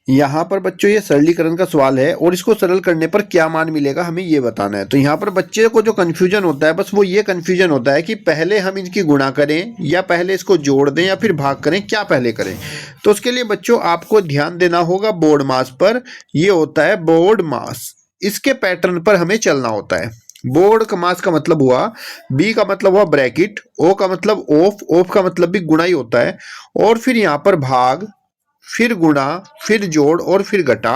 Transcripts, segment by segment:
यहाँ पर बच्चों ये सरलीकरण का सवाल है और इसको सरल करने पर क्या मान मिलेगा हमें ये बताना है। तो यहाँ पर बच्चे को जो कंफ्यूजन होता है बस वो ये कंफ्यूजन होता है कि पहले हम इनकी गुणा करें या पहले इसको जोड़ दें या फिर भाग करें, क्या पहले करें। तो उसके लिए बच्चों आपको ध्यान देना होगा बोर्ड मास पर। ये होता है बोर्ड मास, इसके पैटर्न पर हमें चलना होता है। बोर्ड का मास का मतलब हुआ, बी का मतलब हुआ ब्रैकेट, ओ का मतलब ऑफ, ऑफ का मतलब भी गुणा ही होता है, और फिर यहाँ पर भाग, फिर गुणा, फिर जोड़ और फिर घटा,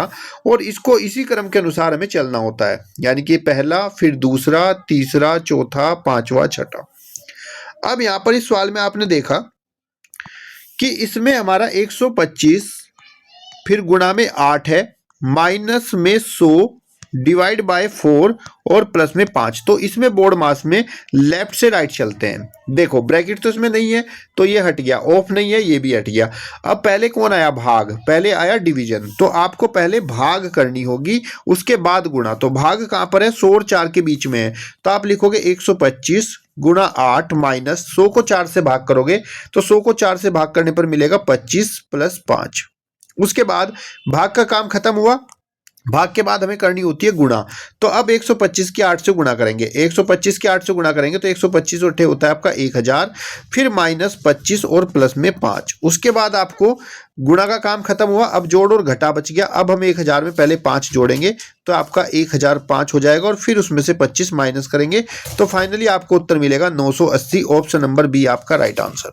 और इसको इसी क्रम के अनुसार हमें चलना होता है। यानी कि पहला, फिर दूसरा, तीसरा, चौथा, पांचवा, छठा। अब यहां पर इस सवाल में आपने देखा कि इसमें हमारा 125 फिर गुणा में 8 है, माइनस में 100 डिवाइड बाय 4 और प्लस में 5। तो इसमें बोर्ड मास में लेफ्ट से राइट चलते हैं। देखो ब्रैकेट तो इसमें नहीं है तो ये हट गया, ऑफ नहीं है ये भी हट गया। अब पहले कौन आया, भाग, पहले आया डिवीजन। तो आपको पहले भाग करनी होगी उसके बाद गुणा। तो भाग कहां पर है, 100 और 4 के बीच में है। तो आप लिखोगे 125 गुणा 8 माइनस 100 को 4 से भाग करोगे तो 100 को 4 से भाग करने पर मिलेगा 25 प्लस 5। उसके बाद भाग का काम खत्म हुआ, भाग के बाद हमें करनी होती है गुणा। तो अब 125 के 8 से गुणा करेंगे, 125 के 8 से गुणा करेंगे तो 125 उठे होता है आपका 1000, फिर माइनस 25 और प्लस में 5। उसके बाद आपको गुणा का काम खत्म हुआ, अब जोड़ और घटा बच गया। अब हम 1000 में पहले 5 जोड़ेंगे तो आपका 1005 हो जाएगा और फिर उसमें से 25 माइनस करेंगे तो फाइनली आपको उत्तर मिलेगा 980। ऑप्शन नंबर बी आपका राइट आंसर।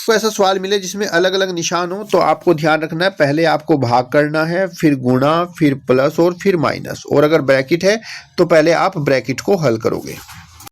तो ऐसा सवाल मिले जिसमें अलग अलग निशान हो तो आपको ध्यान रखना है, पहले आपको भाग करना है, फिर गुणा, फिर प्लस और फिर माइनस, और अगर ब्रैकेट है तो पहले आप ब्रैकेट को हल करोगे।